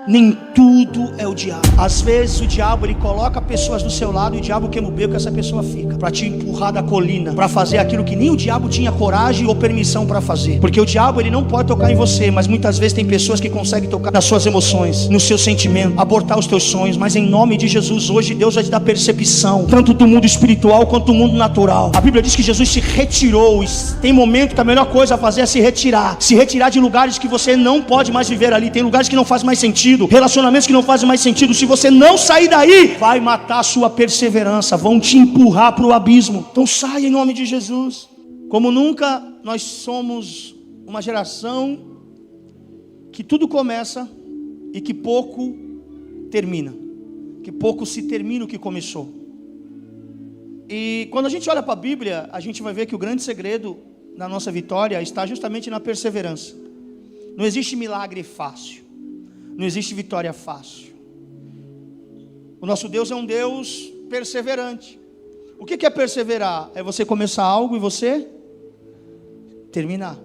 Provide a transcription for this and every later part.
Nem tudo é o diabo. Às vezes o diabo ele coloca pessoas do seu lado e o diabo queima o beco que essa pessoa fica, para te empurrar da colina, para fazer aquilo que nem o diabo tinha coragem ou permissão para fazer. Porque o diabo ele não pode tocar em você, mas muitas vezes tem pessoas que conseguem tocar nas suas emoções, no seu sentimento, abortar os teus sonhos. Mas em nome de Jesus, hoje Deus vai te dar percepção, tanto do mundo espiritual quanto do mundo natural. A Bíblia diz que Jesus se retirou, e tem momento que a melhor coisa a fazer é se retirar de lugares que você não pode mais viver ali. Tem lugares que não fazem mais sentido, relacionamentos que não fazem mais sentido. Se você não sair daí, vai matar a sua perseverança, vão te empurrar para o abismo. Então saia em nome de Jesus. Como nunca, nós somos uma geração que tudo começa e que pouco termina, que pouco se termina o que começou. E quando a gente olha para a Bíblia, a gente vai ver que o grande segredo da nossa vitória está justamente na perseverança. Não existe milagre fácil, não existe vitória fácil. O nosso Deus é um Deus perseverante. O que é perseverar? É você começar algo e você terminar.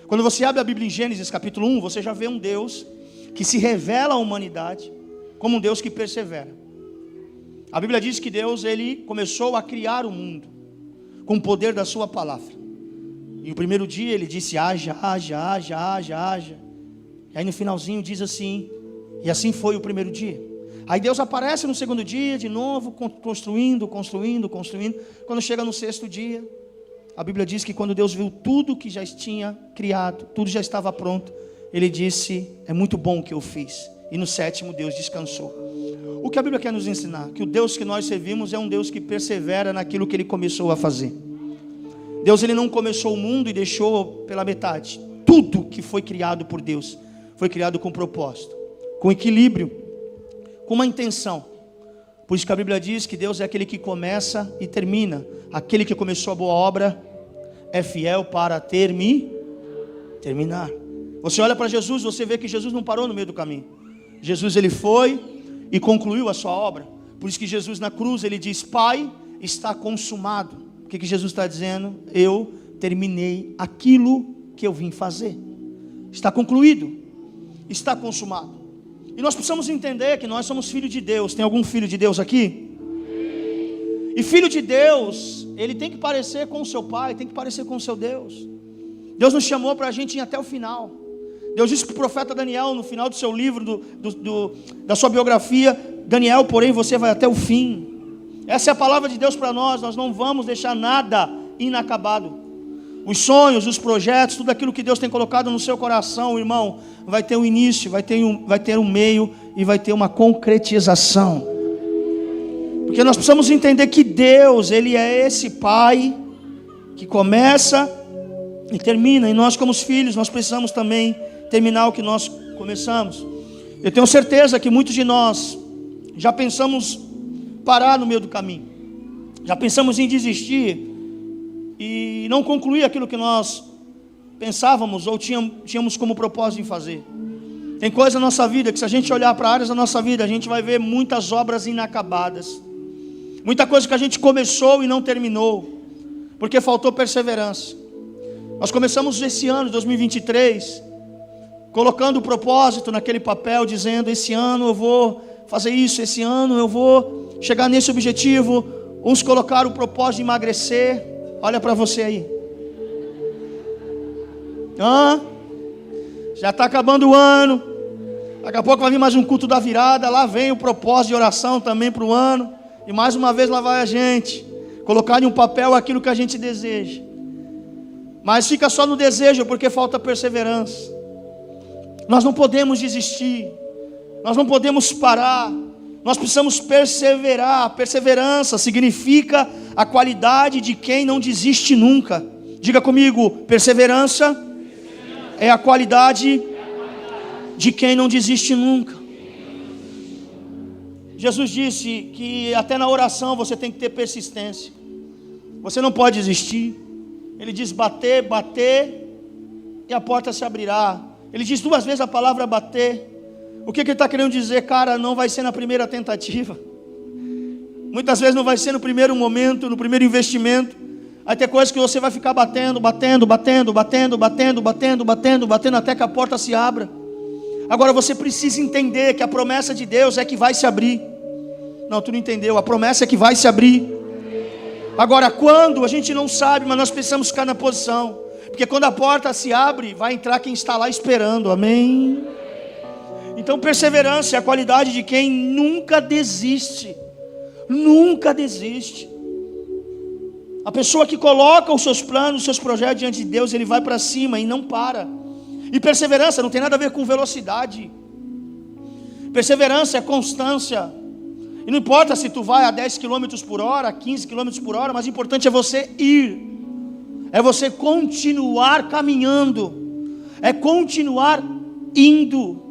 Quando você abre a Bíblia em Gênesis capítulo 1, você já vê um Deus que se revela à humanidade como um Deus que persevera. A Bíblia diz que Deus ele começou a criar o mundo com o poder da sua palavra. E o primeiro dia ele disse: haja, haja, haja, haja, haja. E aí no finalzinho diz assim: e assim foi o primeiro dia. Aí Deus aparece no segundo dia de novo, construindo. Quando chega no sexto dia, a Bíblia diz que quando Deus viu tudo que já tinha criado, tudo já estava pronto, Ele disse: é muito bom o que eu fiz. E no sétimo Deus descansou. O que a Bíblia quer nos ensinar? Que o Deus que nós servimos é um Deus que persevera naquilo que Ele começou a fazer. Deus ele não começou o mundo e deixou pela metade. Tudo que foi criado por Deus foi criado com propósito, com equilíbrio, com uma intenção. Por isso que a Bíblia diz que Deus é aquele que começa e termina. Aquele que começou a boa obra é fiel para terminar. Você olha para Jesus, você vê que Jesus não parou no meio do caminho. Jesus ele foi e concluiu a sua obra. Por isso que Jesus na cruz ele diz: Pai, está consumado. O que Jesus está dizendo? Eu terminei aquilo que eu vim fazer. Está concluído, está consumado. E nós precisamos entender que nós somos filhos de Deus. Tem algum filho de Deus aqui? E filho de Deus, ele tem que parecer com o seu pai, tem que parecer com o seu Deus. Deus nos chamou para a gente ir até o final. Deus disse para o profeta Daniel, no final do seu livro, da sua biografia: Daniel, porém, você vai até o fim. Essa é a palavra de Deus para nós. Nós não vamos deixar nada inacabado. Os sonhos, os projetos, tudo aquilo que Deus tem colocado no seu coração, irmão, vai ter um início, vai ter um meio e vai ter uma concretização. Porque nós precisamos entender que Deus, Ele é esse Pai que começa e termina. E nós como filhos, nós precisamos também terminar o que nós começamos. Eu tenho certeza que muitos de nós já pensamos parar no meio do caminho. Já pensamos em desistir e não concluir aquilo que nós pensávamos ou tínhamos como propósito em fazer. Tem coisas na nossa vida que, se a gente olhar para áreas da nossa vida, a gente vai ver muitas obras inacabadas. Muita coisa que a gente começou e não terminou, porque faltou perseverança. Nós começamos esse ano, 2023, colocando o propósito naquele papel, dizendo: esse ano eu vou fazer isso, esse ano eu vou chegar nesse objetivo. Uns colocaram o propósito de emagrecer. Olha para você aí. Já está acabando o ano. Daqui a pouco vai vir mais um culto da virada. Lá vem o propósito de oração também para o ano. E mais uma vez lá vai a gente colocar em um papel aquilo que a gente deseja. Mas fica só no desejo, porque falta perseverança. Nós não podemos desistir. Nós não podemos parar. Nós precisamos perseverar. Perseverança significa a qualidade de quem não desiste nunca. Diga comigo: perseverança é a qualidade de quem não desiste nunca. Jesus disse que até na oração você tem que ter persistência. Você não pode desistir. Ele diz: bater, bater, e a porta se abrirá. Ele diz 2 vezes a palavra bater. O que ele está querendo dizer? Cara, não vai ser na primeira tentativa. Muitas vezes não vai ser no primeiro momento, no primeiro investimento. Vai ter coisas que você vai ficar batendo, até que a porta se abra. Agora você precisa entender que a promessa de Deus é que vai se abrir. Não, tu não entendeu, a promessa é que vai se abrir. Agora quando, a gente não sabe, mas nós precisamos ficar na posição. Porque quando a porta se abre, vai entrar quem está lá esperando, amém? Então perseverança é a qualidade de quem nunca desiste. Nunca desiste. A pessoa que coloca os seus planos, os seus projetos diante de Deus, ele vai para cima e não para. E perseverança não tem nada a ver com velocidade. Perseverança é constância. E não importa se tu vai a 10 km por hora, 15 km por hora, mas o importante é você ir. É você continuar caminhando. É continuar indo.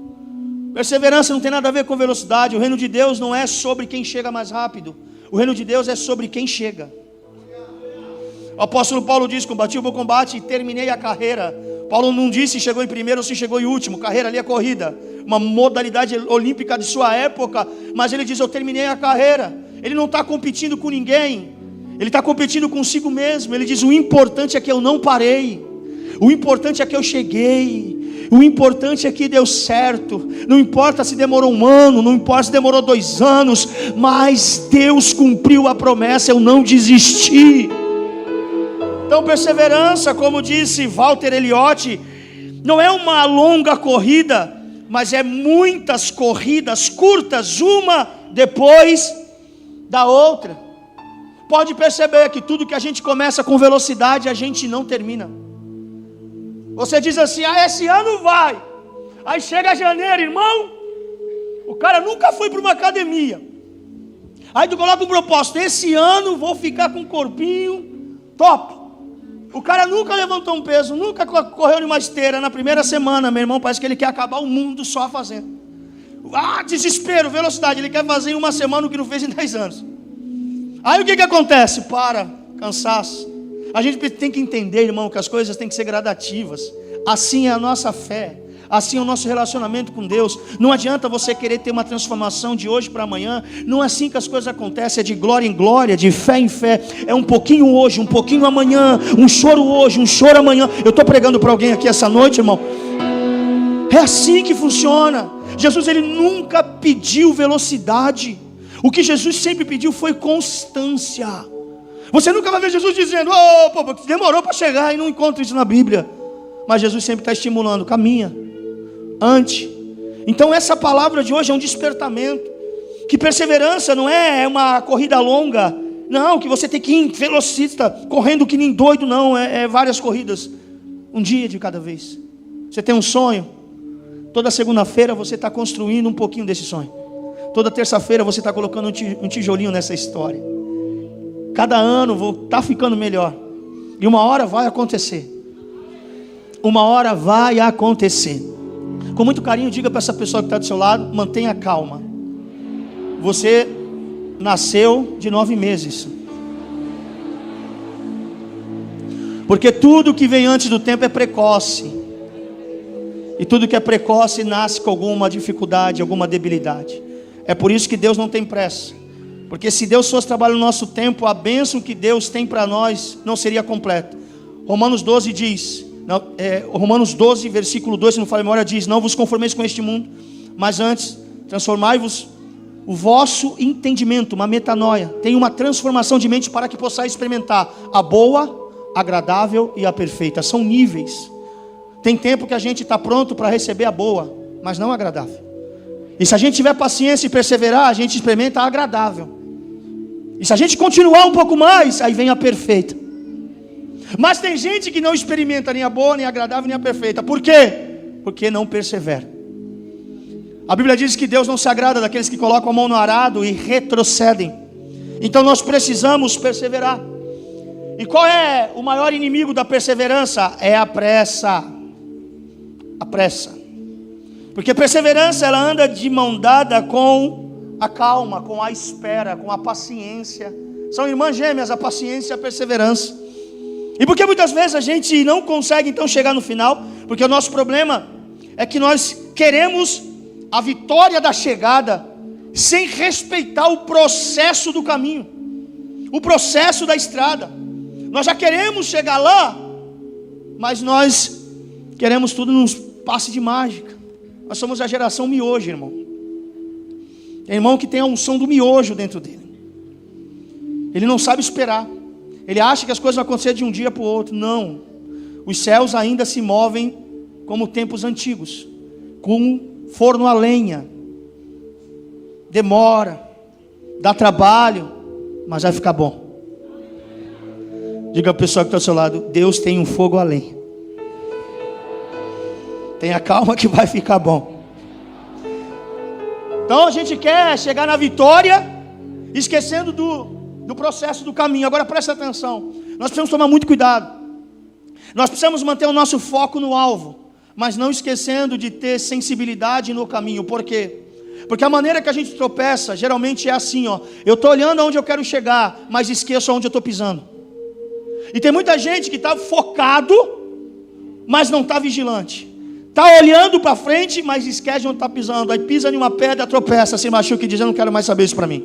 Perseverança não tem nada a ver com velocidade. O reino de Deus não é sobre quem chega mais rápido. O reino de Deus é sobre quem chega. O apóstolo Paulo diz: combati o bom combate e terminei a carreira. Paulo não disse se chegou em primeiro ou se chegou em último. Carreira ali é corrida, uma modalidade olímpica de sua época. Mas ele diz: eu terminei a carreira. Ele não está competindo com ninguém, ele está competindo consigo mesmo. Ele diz: o importante é que eu não parei. O importante é que eu cheguei. O importante é que deu certo. Não importa se demorou 1 ano, não importa se demorou 2 anos, mas Deus cumpriu a promessa, eu não desisti. Então perseverança, como disse Walter Elliott, não é uma longa corrida, mas é muitas corridas curtas, uma depois da outra. Pode perceber que tudo que a gente começa com velocidade, a gente não termina. Você diz assim: esse ano vai. Aí chega janeiro, irmão, o cara nunca foi para uma academia. Aí tu coloca um propósito: esse ano vou ficar com um corpinho top. O cara nunca levantou um peso, nunca correu numa esteira. Na primeira semana, meu irmão, parece que ele quer acabar o mundo só fazendo. Desespero, velocidade. Ele quer fazer em 1 semana o que não fez em 10 anos. Aí o que acontece? Cansaço. A gente tem que entender, irmão, que as coisas têm que ser gradativas. Assim é a nossa fé. Assim é o nosso relacionamento com Deus. Não adianta você querer ter uma transformação de hoje para amanhã. Não é assim que as coisas acontecem. É de glória em glória, de fé em fé. É um pouquinho hoje, um pouquinho amanhã. Um choro hoje, um choro amanhã. Eu estou pregando para alguém aqui essa noite, irmão. É assim que funciona. Jesus, ele nunca pediu velocidade. O que Jesus sempre pediu foi constância. Você nunca vai ver Jesus dizendo: demorou para chegar, e não encontra isso na Bíblia. Mas Jesus sempre está estimulando: caminha, ande. Então essa palavra de hoje é um despertamento. Que perseverança não é uma corrida longa. Não, que você tem que ir velocista, correndo que nem doido, não. É várias corridas, um dia de cada vez. Você tem um sonho, toda segunda-feira você está construindo um pouquinho desse sonho. Toda terça-feira você está colocando um tijolinho nessa história. Cada ano vou estar ficando melhor. E uma hora vai acontecer. Uma hora vai acontecer. Com muito carinho, diga para essa pessoa que está do seu lado: mantenha calma. Você nasceu de 9 meses. Porque tudo que vem antes do tempo é precoce. E tudo que é precoce nasce com alguma dificuldade, alguma debilidade. É por isso que Deus não tem pressa. Porque se Deus fosse trabalhar no nosso tempo, a bênção que Deus tem para nós não seria completa. Romanos 12 diz, Romanos 12, versículo 2, se não falha a memória, diz: não vos conformeis com este mundo, mas antes transformai-vos o vosso entendimento, uma metanoia. Tem uma transformação de mente para que possais experimentar a boa, agradável e a perfeita. São níveis. Tem tempo que a gente está pronto para receber a boa, mas não a agradável. E se a gente tiver paciência e perseverar, a gente experimenta a agradável. E se a gente continuar um pouco mais, aí vem a perfeita. Mas tem gente que não experimenta nem a boa, nem a agradável, nem a perfeita. Por quê? Porque não persevera. A Bíblia diz que Deus não se agrada daqueles que colocam a mão no arado e retrocedem. Então nós precisamos perseverar. E qual é o maior inimigo da perseverança? É a pressa. A pressa. Porque perseverança, ela anda de mão dada com a calma, com a espera, com a paciência. São irmãs gêmeas, a paciência e a perseverança. E por que muitas vezes a gente não consegue então chegar no final? Porque o nosso problema é que nós queremos a vitória da chegada sem respeitar o processo do caminho, o processo da estrada. Nós já queremos chegar lá, mas nós queremos tudo num passe de mágica. Nós somos a geração miojo, irmão. Tem irmão que tem a unção do miojo dentro dele. Ele não sabe esperar. Ele acha que as coisas vão acontecer de um dia para o outro. Não. Os céus ainda se movem como tempos antigos, com forno a lenha. Demora, dá trabalho, mas vai ficar bom. Diga a pessoa que está ao seu lado: Deus tem um fogo a lenha. Tenha calma que vai ficar bom. Então a gente quer chegar na vitória, esquecendo do processo do caminho. Agora presta atenção, nós precisamos tomar muito cuidado. Nós precisamos manter o nosso foco no alvo, mas não esquecendo de ter sensibilidade no caminho. Por quê? Porque a maneira que a gente tropeça geralmente é assim, ó. Eu estou olhando aonde eu quero chegar, mas esqueço aonde eu estou pisando. E tem muita gente que está focado, mas não está vigilante. Está olhando para frente, mas esquece onde está pisando. Aí pisa em uma pedra, tropeça, se machuca e diz: eu não quero mais saber isso para mim.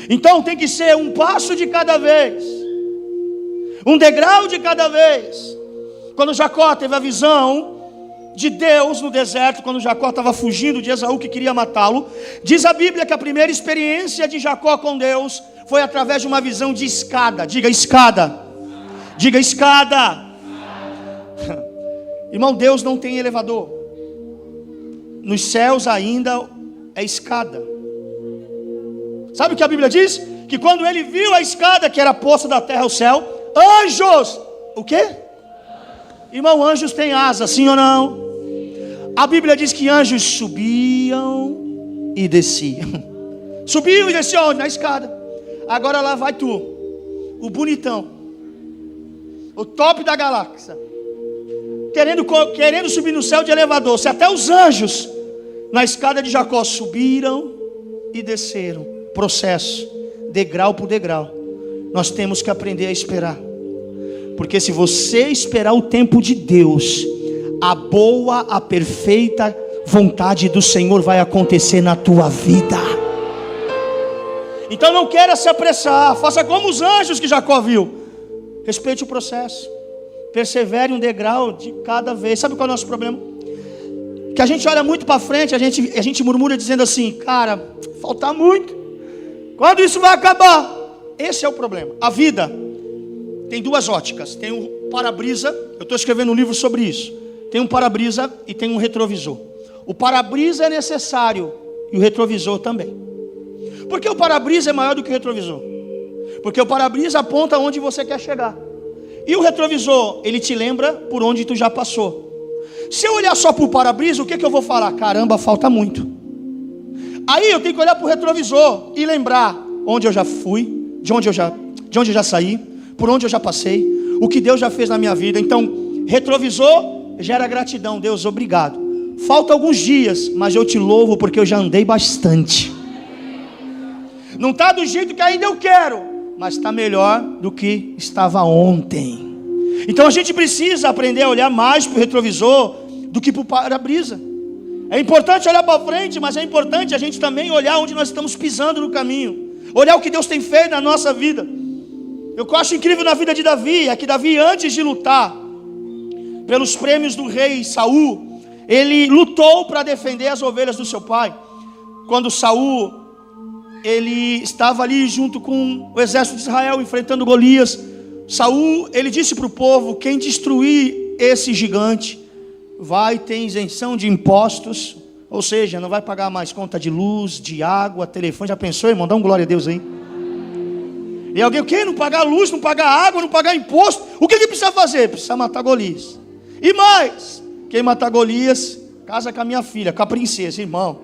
Então tem que ser um passo de cada vez, um degrau de cada vez. Quando Jacó teve a visão de Deus no deserto, quando Jacó estava fugindo de Esaú que queria matá-lo, diz a Bíblia que a primeira experiência de Jacó com Deus foi através de uma visão de escada. Diga escada. Diga escada. Irmão, Deus não tem elevador. Nos céus ainda é escada. Sabe o que a Bíblia diz? Que quando ele viu a escada que era posta da terra ao céu, anjos, o quê? Irmão, anjos têm asas, sim ou não? A Bíblia diz que anjos subiam e desciam. Subiam e desciam onde? Na escada. Agora lá vai tu, o bonitão, o top da galáxia, querendo subir no céu de elevador. Se até os anjos na escada de Jacó subiram e desceram, processo, degrau por degrau, nós temos que aprender a esperar. Porque se você esperar o tempo de Deus, a boa, a perfeita vontade do Senhor vai acontecer na tua vida. Então não queira se apressar, faça como os anjos que Jacó viu. Respeite o processo, persevere um degrau de cada vez. Sabe qual é o nosso problema? Que a gente olha muito para frente, a gente murmura dizendo assim: cara, falta muito, quando isso vai acabar? Esse é o problema. A vida tem duas óticas. Tem um para-brisa, eu estou escrevendo um livro sobre isso. Tem um para-brisa e tem um retrovisor. O para-brisa é necessário e o retrovisor também. Por que o para-brisa é maior do que o retrovisor? Porque o para-brisa aponta onde você quer chegar. E o retrovisor, ele te lembra por onde tu já passou. Se eu olhar só para o para-brisa, o que eu vou falar? Caramba, falta muito. Aí eu tenho que olhar para o retrovisor e lembrar onde eu já fui, de onde eu já saí, por onde eu já passei, o que Deus já fez na minha vida. Então, retrovisor gera gratidão. Deus, obrigado. Falta alguns dias, mas eu te louvo porque eu já andei bastante. Não está do jeito que ainda eu quero, mas está melhor do que estava ontem. Então a gente precisa aprender a olhar mais para o retrovisor do que para o para-brisa. É importante olhar para frente, mas é importante a gente também olhar onde nós estamos pisando no caminho, olhar o que Deus tem feito na nossa vida. Eu acho incrível na vida de Davi, é que Davi, antes de lutar pelos prêmios do rei Saul, ele lutou para defender as ovelhas do seu pai. Quando Saul, ele estava ali junto com o exército de Israel enfrentando Golias, Saul, ele disse para o povo: quem destruir esse gigante vai ter isenção de impostos, ou seja, não vai pagar mais conta de luz, de água, telefone. Já pensou, irmão? Dá um glória a Deus aí. E alguém, o quê? Não pagar luz, não pagar água, não pagar imposto? O que precisa fazer? Precisa matar Golias. E mais, quem matar Golias, casa com a minha filha, com a princesa. Irmão,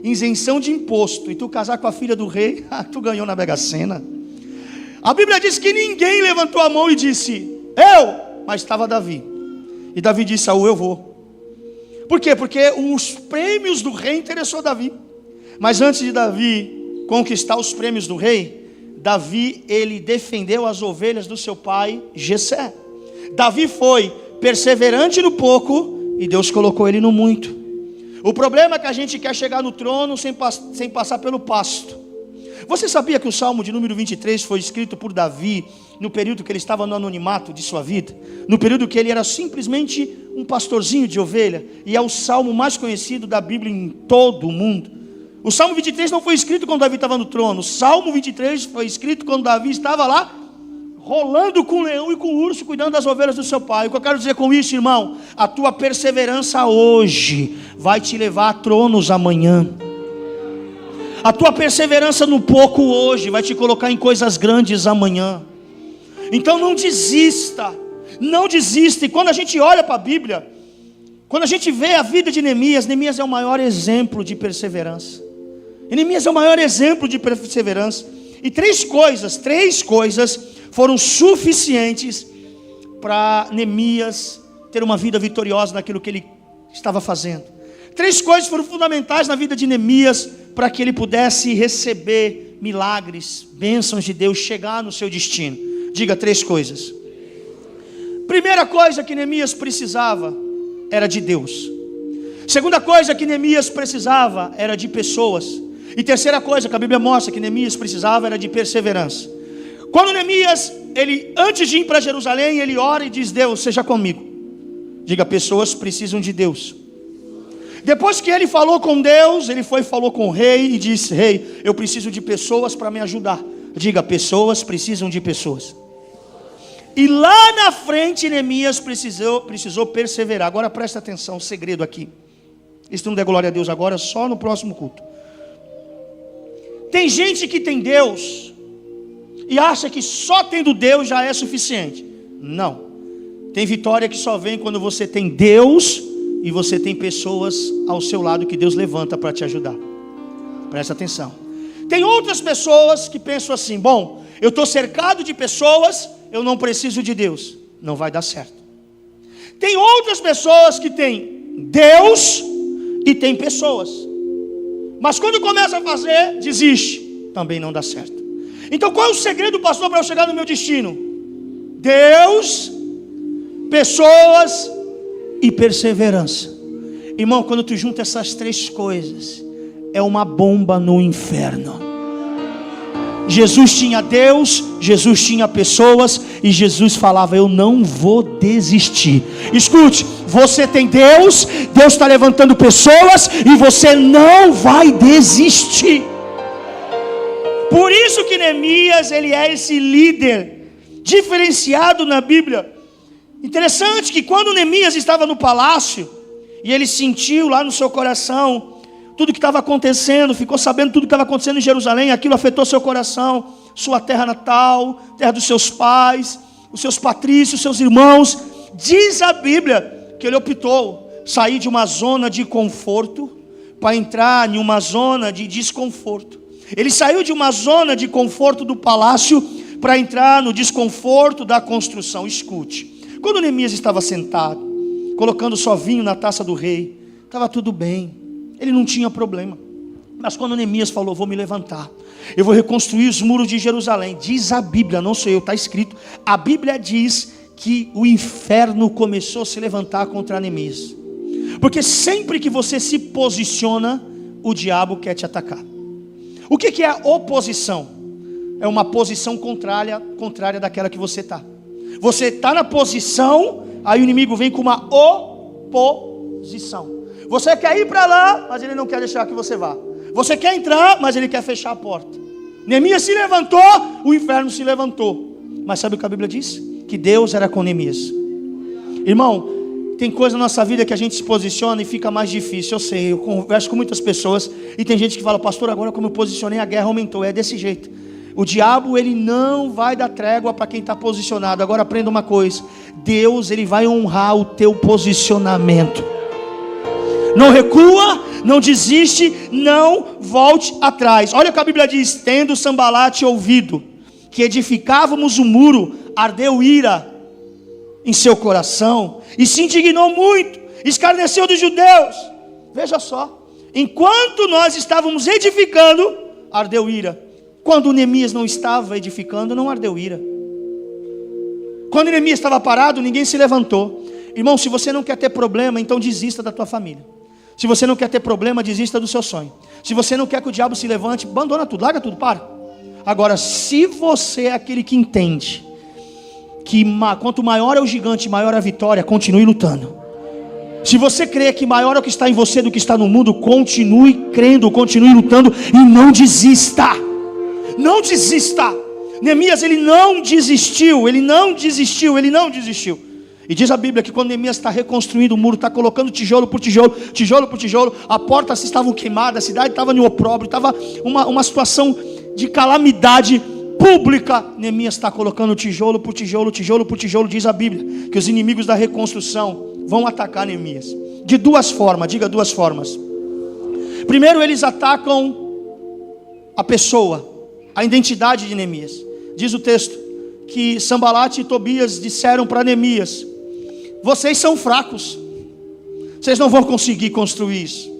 isenção de imposto, e tu casar com a filha do rei, tu ganhou na Mega Sena. A Bíblia diz que ninguém levantou a mão e disse: eu, mas estava Davi. E Davi disse: Saul, eu vou. Por quê? Porque os prêmios do rei interessou Davi. Mas antes de Davi conquistar os prêmios do rei, Davi, ele defendeu as ovelhas do seu pai Jessé. Davi foi perseverante no pouco e Deus colocou ele no muito. O problema é que a gente quer chegar no trono sem passar pelo pasto. Você sabia que o Salmo de número 23 foi escrito por Davi no período que ele estava no anonimato de sua vida? No período que ele era simplesmente um pastorzinho de ovelha. E é o salmo mais conhecido da Bíblia em todo o mundo. O Salmo 23 não foi escrito quando Davi estava no trono. O Salmo 23 foi escrito quando Davi estava lá, rolando com o leão e com o urso, cuidando das ovelhas do seu pai. O que eu quero dizer com isso, irmão? A tua perseverança hoje vai te levar a tronos amanhã. A tua perseverança no pouco hoje vai te colocar em coisas grandes amanhã. Então não desista. Não desista. E quando a gente olha para a Bíblia, quando a gente vê a vida de Neemias, Neemias é o maior exemplo de perseverança. E Neemias é o maior exemplo de perseverança. E três coisas foram suficientes para Neemias ter uma vida vitoriosa naquilo que ele estava fazendo. Três coisas foram fundamentais na vida de Neemias para que ele pudesse receber milagres, bênçãos de Deus, chegar no seu destino. Diga três coisas. Primeira coisa que Neemias precisava era de Deus. Segunda coisa que Neemias precisava era de pessoas. E terceira coisa que a Bíblia mostra que Neemias precisava era de perseverança. Quando Neemias, antes de ir para Jerusalém, ele ora e diz: Deus, seja comigo. Diga, pessoas precisam de Deus. Depois que ele falou com Deus, ele foi e falou com o rei e disse: rei, eu preciso de pessoas para me ajudar. Diga, pessoas precisam de pessoas. E lá na frente Neemias precisou perseverar. Agora presta atenção, um segredo aqui. E se não der glória a Deus agora, só no próximo culto. Tem gente que tem Deus e acha que só tendo Deus já é suficiente. Não. Tem vitória que só vem quando você tem Deus e você tem pessoas ao seu lado que Deus levanta para te ajudar. Presta atenção. Tem outras pessoas que pensam assim: bom, eu estou cercado de pessoas, eu não preciso de Deus. Não vai dar certo. Tem outras pessoas que têm Deus e tem pessoas, mas quando começa a fazer, desiste. Também não dá certo. Então qual é o segredo, pastor, para eu chegar no meu destino? Deus, pessoas e perseverança. Irmão, quando tu junta essas três coisas, é uma bomba no inferno. Jesus tinha Deus, Jesus tinha pessoas, e Jesus falava: eu não vou desistir. Escute, você tem Deus, Deus está levantando pessoas, e você não vai desistir. Por isso que Neemias, ele é esse líder diferenciado na Bíblia. Interessante que quando Neemias estava no palácio, e ele sentiu lá no seu coração tudo que estava acontecendo, ficou sabendo tudo que estava acontecendo em Jerusalém, aquilo afetou seu coração, sua terra natal, terra dos seus pais, os seus patrícios, seus irmãos. Diz a Bíblia que ele optou sair de uma zona de conforto para entrar em uma zona de desconforto. Ele saiu de uma zona de conforto do palácio para entrar no desconforto da construção. Escute, quando Neemias estava sentado, colocando só vinho na taça do rei, estava tudo bem, ele não tinha problema. Mas quando Neemias falou: vou me levantar, eu vou reconstruir os muros de Jerusalém, diz a Bíblia, não sou eu, está escrito, a Bíblia diz que o inferno começou a se levantar contra Neemias. Porque sempre que você se posiciona, o diabo quer te atacar. O que é oposição? É uma posição contrária daquela que você está. Você está na posição, aí o inimigo vem com uma oposição. Você quer ir para lá, mas ele não quer deixar que você vá. Você quer entrar, mas ele quer fechar a porta. Neemias se levantou, o inferno se levantou. Mas sabe o que a Bíblia diz? Que Deus era com Neemias. Irmão, tem coisa na nossa vida que a gente se posiciona e fica mais difícil. Eu sei, eu converso com muitas pessoas e tem gente que fala: pastor, agora como eu posicionei, a guerra aumentou. É desse jeito. O diabo, ele não vai dar trégua para quem está posicionado. Agora aprenda uma coisa: Deus, ele vai honrar o teu posicionamento. Não recua, não desiste, não volte atrás. Olha o que a Bíblia diz: tendo Sambalate ouvido que edificávamos o muro, ardeu ira em seu coração e se indignou muito, escarneceu dos judeus. Veja só, enquanto nós estávamos edificando, ardeu ira. Quando Neemias não estava edificando, não ardeu ira. Quando Neemias estava parado, ninguém se levantou. Irmão, se você não quer ter problema, então desista da tua família. Se você não quer ter problema, desista do seu sonho. Se você não quer que o diabo se levante, abandona tudo, larga tudo, para. Agora, se você é aquele que entende que quanto maior é o gigante, maior é a vitória, continue lutando. Se você crê que maior é o que está em você do que está no mundo, continue crendo, continue lutando e não desista. Não desista. Neemias, ele não desistiu. E diz a Bíblia que quando Neemias está reconstruindo o muro, está colocando tijolo por tijolo, a porta estavam queimadas, a cidade estava no opróbrio, estava uma situação de calamidade pública. Neemias está colocando tijolo por tijolo. Diz a Bíblia que os inimigos da reconstrução vão atacar Neemias de duas formas. Diga duas formas. Primeiro, eles atacam a pessoa, a identidade de Neemias. Diz o texto que Sambalate e Tobias disseram para Neemias: vocês são fracos, vocês não vão conseguir construir isso.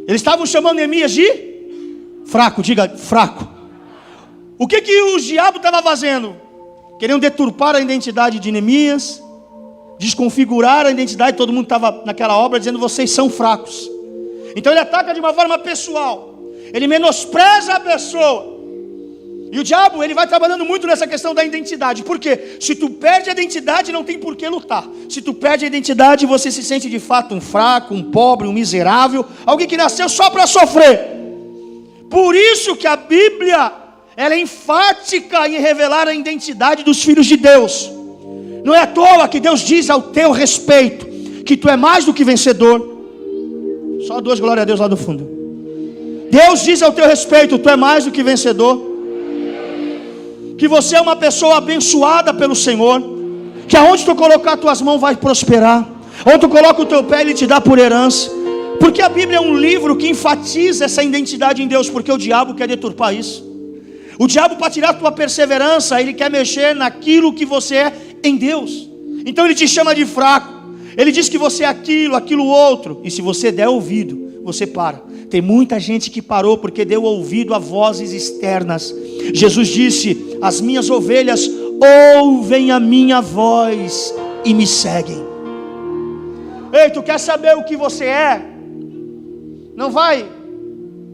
Eles estavam chamando Neemias de fraco. Diga fraco. O que o diabo estava fazendo? Queriam deturpar a identidade de Neemias, desconfigurar a identidade. Todo mundo estava naquela obra dizendo: vocês são fracos. Então ele ataca de uma forma pessoal, ele menospreza a pessoa. E o diabo, ele vai trabalhando muito nessa questão da identidade. Por quê? Se tu perde a identidade, não tem por que lutar. Se tu perde a identidade, você se sente de fato um fraco, um pobre, um miserável, alguém que nasceu só para sofrer. Por isso que a Bíblia, ela é enfática em revelar a identidade dos filhos de Deus. Não é à toa que Deus diz ao teu respeito que tu é mais do que vencedor. Só duas glórias a Deus lá do fundo. Deus diz ao teu respeito: tu é mais do que vencedor. Que você é uma pessoa abençoada pelo Senhor, que aonde tu colocar as tuas mãos vai prosperar, onde tu coloca o teu pé Ele te dá por herança. Porque a Bíblia é um livro que enfatiza essa identidade em Deus, porque o diabo quer deturpar isso. O diabo, para tirar a tua perseverança, ele quer mexer naquilo que você é em Deus. Então ele te chama de fraco, ele diz que você é aquilo outro, e se você der ouvido, você para. Tem muita gente que parou porque deu ouvido a vozes externas. Jesus disse: as minhas ovelhas ouvem a minha voz e me seguem. Ei, tu quer saber o que você é? Não vai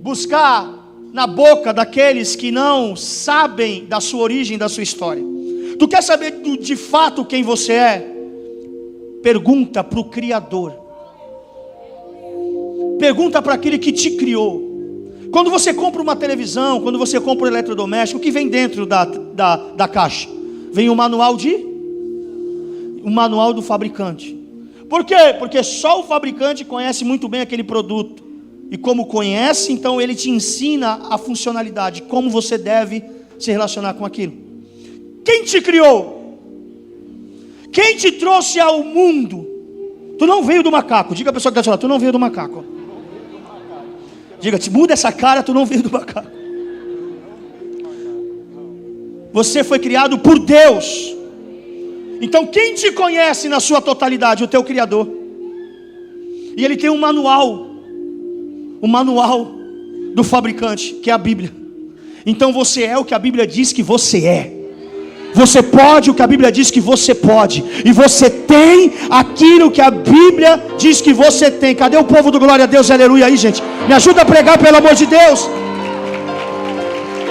buscar na boca daqueles que não sabem da sua origem, da sua história. Tu quer saber de fato quem você é? Pergunta para o Criador. Pergunta para aquele que te criou. Quando você compra uma televisão, quando você compra um eletrodoméstico, o que vem dentro da caixa? Vem o manual do fabricante. Por quê? Porque só o fabricante conhece muito bem aquele produto. E como conhece, então ele te ensina a funcionalidade, como você deve se relacionar com aquilo. Quem te criou? Quem te trouxe ao mundo? Tu não veio do macaco. Diga a pessoa que está falando: tu não veio do macaco. Diga, te muda essa cara, tu não veio do macaco. Você foi criado por Deus. Então quem te conhece na sua totalidade? O teu Criador. E ele tem um manual. O manual do fabricante, que é a Bíblia. Então você é o que a Bíblia diz que você é. Você pode o que a Bíblia diz que você pode. E você tem aquilo que a Bíblia diz que você tem. Cadê o povo do glória a Deus, aleluia aí, gente? Me ajuda a pregar, pelo amor de Deus.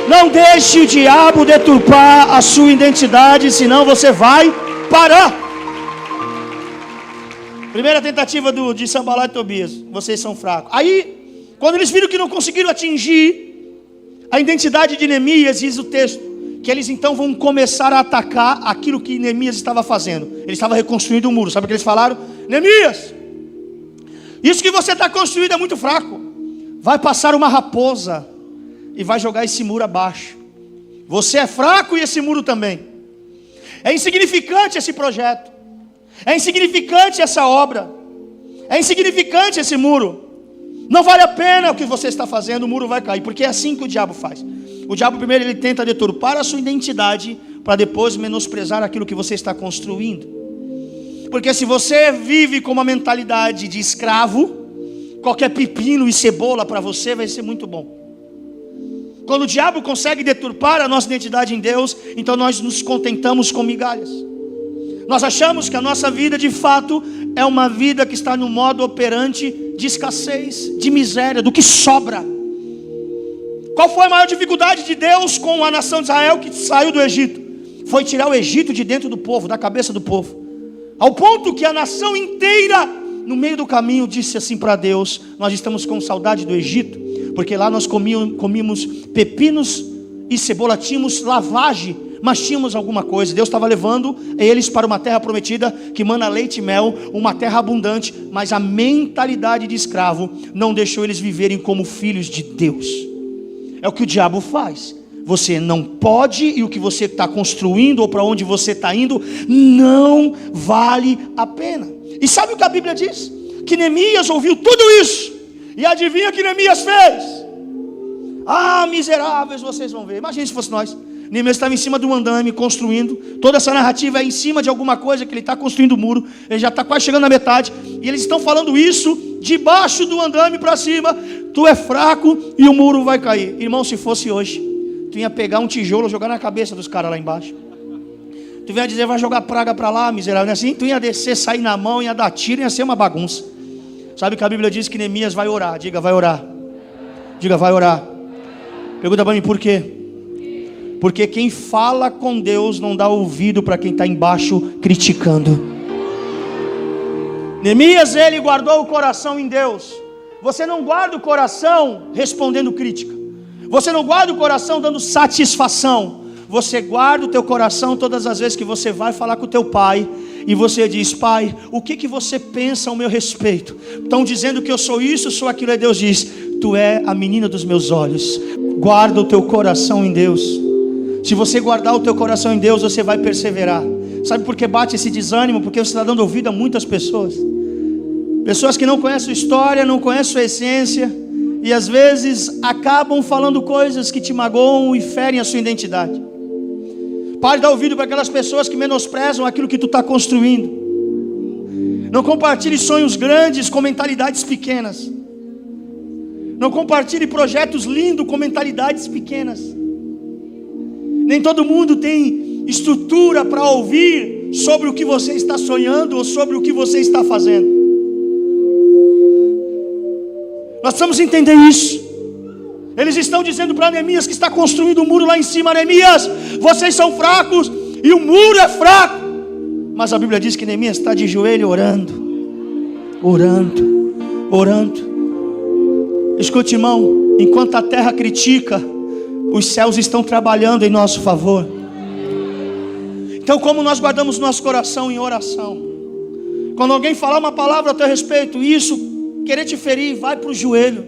Não deixe o diabo deturpar a sua identidade, senão você vai parar. Primeira tentativa de Sambalate e Tobias: vocês são fracos. Aí, quando eles viram que não conseguiram atingir a identidade de Neemias, diz o texto que eles então vão começar a atacar aquilo que Neemias estava fazendo. Ele estava reconstruindo o muro. Sabe o que eles falaram? Neemias, isso que você está construindo é muito fraco. Vai passar uma raposa e vai jogar esse muro abaixo. Você é fraco e esse muro também. É insignificante esse projeto. É insignificante essa obra. É insignificante esse muro. Não vale a pena o que você está fazendo, o muro vai cair. Porque é assim que o diabo faz. O diabo primeiro ele tenta deturpar a sua identidade, para depois menosprezar aquilo que você está construindo. Porque se você vive com uma mentalidade de escravo, qualquer pepino e cebola para você vai ser muito bom. Quando o diabo consegue deturpar a nossa identidade em Deus, então nós nos contentamos com migalhas. Nós achamos que a nossa vida de fato é uma vida que está no modo operante de escassez, de miséria, do que sobra. Qual foi a maior dificuldade de Deus com a nação de Israel que saiu do Egito? Foi tirar o Egito de dentro do povo, da cabeça do povo. Ao ponto que a nação inteira, no meio do caminho, disse assim para Deus: nós estamos com saudade do Egito, porque lá nós comíamos pepinos e cebola, tínhamos lavagem, mas tínhamos alguma coisa. Deus estava levando eles para uma terra prometida, que mana leite e mel, uma terra abundante, mas a mentalidade de escravo não deixou eles viverem como filhos de Deus. É o que o diabo faz. Você não pode, e o que você está construindo, ou para onde você está indo, não vale a pena. E sabe o que a Bíblia diz? Que Neemias ouviu tudo isso, e adivinha o que Neemias fez? Ah, miseráveis, vocês vão ver. Imagina se fosse nós. Neemias estava em cima de um andame, construindo. Toda essa narrativa é em cima de alguma coisa, que ele está construindo o muro. Ele já está quase chegando na metade, e eles estão falando isso debaixo do andame para cima. Tu é fraco e o muro vai cair. Irmão, se fosse hoje, tu ia pegar um tijolo, jogar na cabeça dos caras lá embaixo. Tu ia dizer: vai jogar praga para lá, miserável. Não é assim? Tu ia descer, sair na mão, ia dar tiro, ia ser uma bagunça. Sabe que a Bíblia diz que Neemias vai orar? Diga, vai orar. Diga, vai orar. Pergunta para mim, por quê? Porque quem fala com Deus não dá ouvido para quem está embaixo criticando. Neemias, ele guardou o coração em Deus. Você não guarda o coração respondendo crítica. Você não guarda o coração dando satisfação. Você guarda o teu coração todas as vezes que você vai falar com o teu pai, e você diz: pai, o que você pensa ao meu respeito? Estão dizendo que eu sou isso, sou aquilo. E Deus diz: tu é a menina dos meus olhos. Guarda o teu coração em Deus. Se você guardar o teu coração em Deus, você vai perseverar. Sabe por que bate esse desânimo? Porque você está dando ouvido a muitas pessoas. Pessoas que não conhecem a história, não conhecem a essência, e às vezes acabam falando coisas que te magoam e ferem a sua identidade. Pare de dar ouvido para aquelas pessoas que menosprezam aquilo que tu está construindo. Não compartilhe sonhos grandes com mentalidades pequenas. Não compartilhe projetos lindos com mentalidades pequenas. Nem todo mundo tem estrutura para ouvir sobre o que você está sonhando ou sobre o que você está fazendo. Nós precisamos entender isso. Eles estão dizendo para Neemias, que está construindo um muro lá em cima: Neemias, vocês são fracos e o muro é fraco. Mas a Bíblia diz que Neemias está de joelho orando. Escute, irmão, enquanto a terra critica, os céus estão trabalhando em nosso favor. Então, como nós guardamos nosso coração em oração? Quando alguém falar uma palavra a teu respeito, isso querer te ferir, vai para o joelho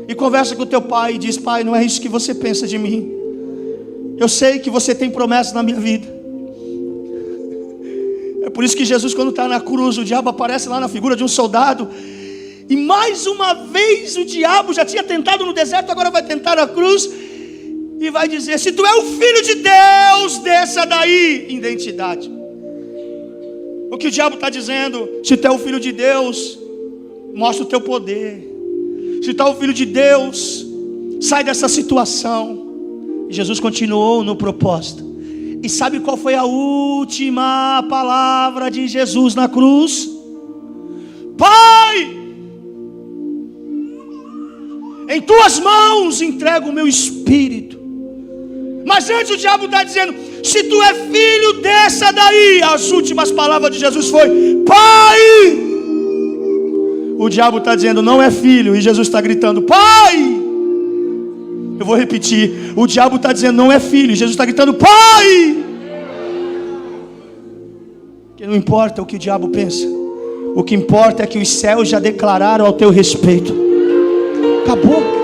e conversa com o teu pai e diz: pai, não é isso que você pensa de mim. Eu sei que você tem promessas na minha vida. É por isso que Jesus, quando está na cruz, o diabo aparece lá na figura de um soldado. E mais uma vez o diabo já tinha tentado no deserto, agora vai tentar na cruz. E vai dizer: se tu é o filho de Deus, desça daí. Identidade. O que o diabo está dizendo: se tu é o filho de Deus, mostra o teu poder. Se tu é o filho de Deus, sai dessa situação. E Jesus continuou no propósito. E sabe qual foi a última palavra de Jesus na cruz? Pai, em tuas mãos entrego o meu espírito. Mas antes o diabo está dizendo: se tu é filho, desça daí. As últimas palavras de Jesus foi: pai. O diabo está dizendo: não é filho. E Jesus está gritando: pai. Eu vou repetir: o diabo está dizendo: não é filho. E Jesus está gritando: pai. Que não importa o que o diabo pensa. O que importa é que os céus já declararam ao teu respeito. Acabou.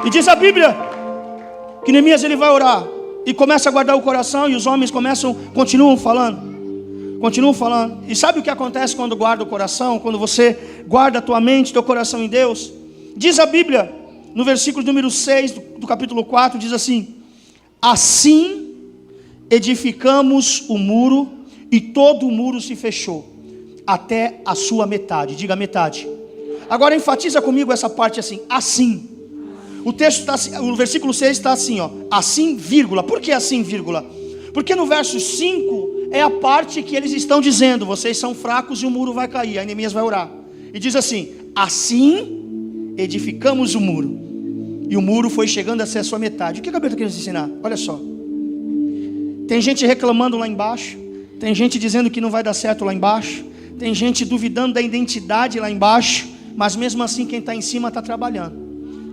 E diz a Bíblia que Neemias, ele vai orar e começa a guardar o coração, e os homens continuam falando. E sabe o que acontece quando guarda o coração? Quando você guarda a tua mente, teu coração em Deus? Diz a Bíblia, no versículo número 6 do capítulo 4, diz assim: assim edificamos o muro, e todo o muro se fechou até a sua metade. Diga metade. Agora enfatiza comigo essa parte assim: assim. O texto está assim, o versículo 6 está assim, ó, assim, vírgula. Por que assim, vírgula? Porque no verso 5 é a parte que eles estão dizendo: vocês são fracos e o muro vai cair. Aí Neemias vai orar e diz assim: assim edificamos o muro, e o muro foi chegando a ser a sua metade. O que a Bíblia está querendo nos ensinar? Olha só, tem gente reclamando lá embaixo, tem gente dizendo que não vai dar certo lá embaixo, tem gente duvidando da identidade lá embaixo, mas mesmo assim quem está em cima está trabalhando,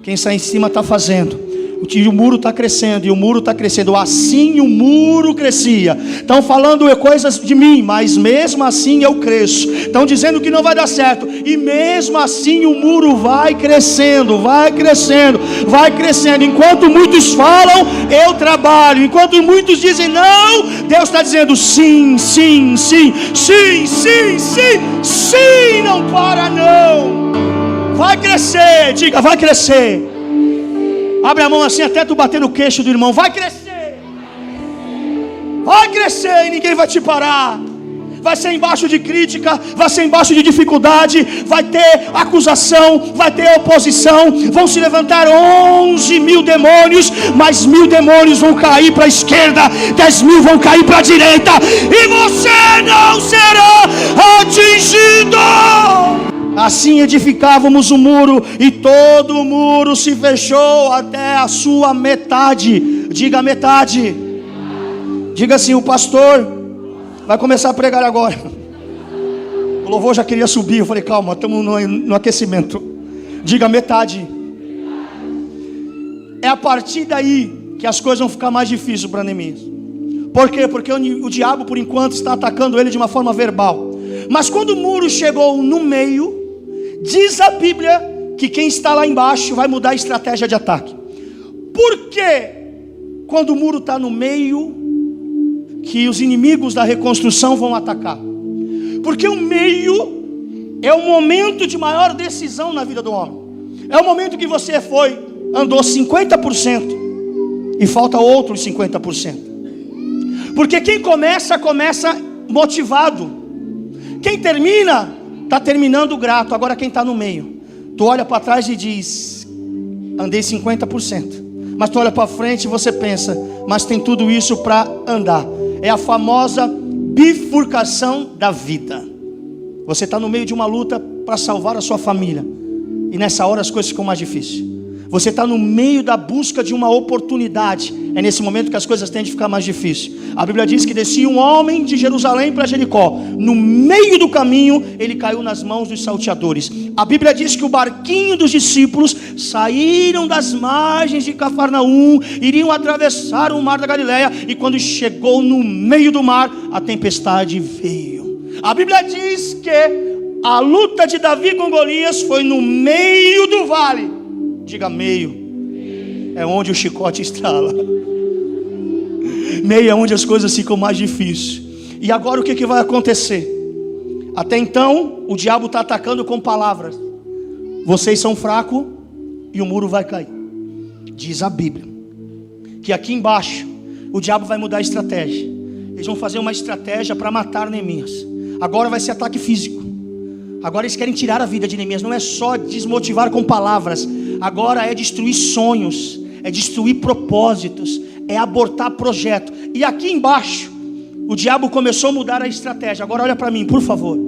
quem está em cima está fazendo. O muro está crescendo, e o muro está crescendo. Assim o muro crescia. Estão falando coisas de mim, mas mesmo assim eu cresço. Estão dizendo que não vai dar certo, e mesmo assim o muro vai crescendo, vai crescendo, vai crescendo. Enquanto muitos falam, eu trabalho. Enquanto muitos dizem não, Deus está dizendo sim, sim, sim, sim, sim, sim, sim. Não para não. Vai crescer, diga, vai crescer. Abre a mão assim até tu bater no queixo do irmão. Vai crescer. Vai crescer e ninguém vai te parar. Vai ser embaixo de crítica, vai ser embaixo de dificuldade, vai ter acusação, vai ter oposição. Vão se levantar 11.000 demônios, mas 1.000 demônios vão cair para a esquerda, 10.000 vão cair para a direita, e você não será atingido. Assim edificávamos o muro, e todo o muro se fechou até a sua metade. Diga metade. Diga assim: o pastor vai começar a pregar agora. O louvor já queria subir, eu falei: calma, estamos no aquecimento. Diga metade. É a partir daí que as coisas vão ficar mais difíceis para Neemias. Por quê? Porque o diabo por enquanto está atacando ele de uma forma verbal. Mas quando o muro chegou no meio, diz a Bíblia que quem está lá embaixo vai mudar a estratégia de ataque. Por que quando o muro está no meio que os inimigos da reconstrução vão atacar? Porque o meio é o momento de maior decisão na vida do homem. É o momento que você andou 50% e falta outros 50%. Porque quem começa motivado. Quem termina está terminando grato. Agora quem está no meio, tu olha para trás e diz: andei 50%. Mas tu olha para frente e você pensa: mas tem tudo isso para andar. É a famosa bifurcação da vida. Você está no meio de uma luta para salvar a sua família, e nessa hora as coisas ficam mais difíceis. Você está no meio da busca de uma oportunidade. É nesse momento que as coisas tendem a ficar mais difíceis. A Bíblia diz que descia um homem de Jerusalém para Jericó. No meio do caminho, ele caiu nas mãos dos salteadores. A Bíblia diz que o barquinho dos discípulos saíram das margens de Cafarnaum, iriam atravessar o mar da Galileia, e quando chegou no meio do mar, a tempestade veio. A Bíblia diz que a luta de Davi com Golias foi no meio do vale. Diga meio. É onde o chicote estrala. Meio é onde as coisas ficam mais difíceis. E agora o que vai acontecer? Até então o diabo está atacando com palavras. Vocês são fracos e o muro vai cair. Diz a Bíblia que aqui embaixo o diabo vai mudar a estratégia. Eles vão fazer uma estratégia para matar Neemias. Agora vai ser ataque físico. Agora eles querem tirar a vida de Neemias. Não é só desmotivar com palavras. Agora é destruir sonhos, é destruir propósitos, é abortar projeto. E aqui embaixo o diabo começou a mudar a estratégia. Agora olha para mim, por favor.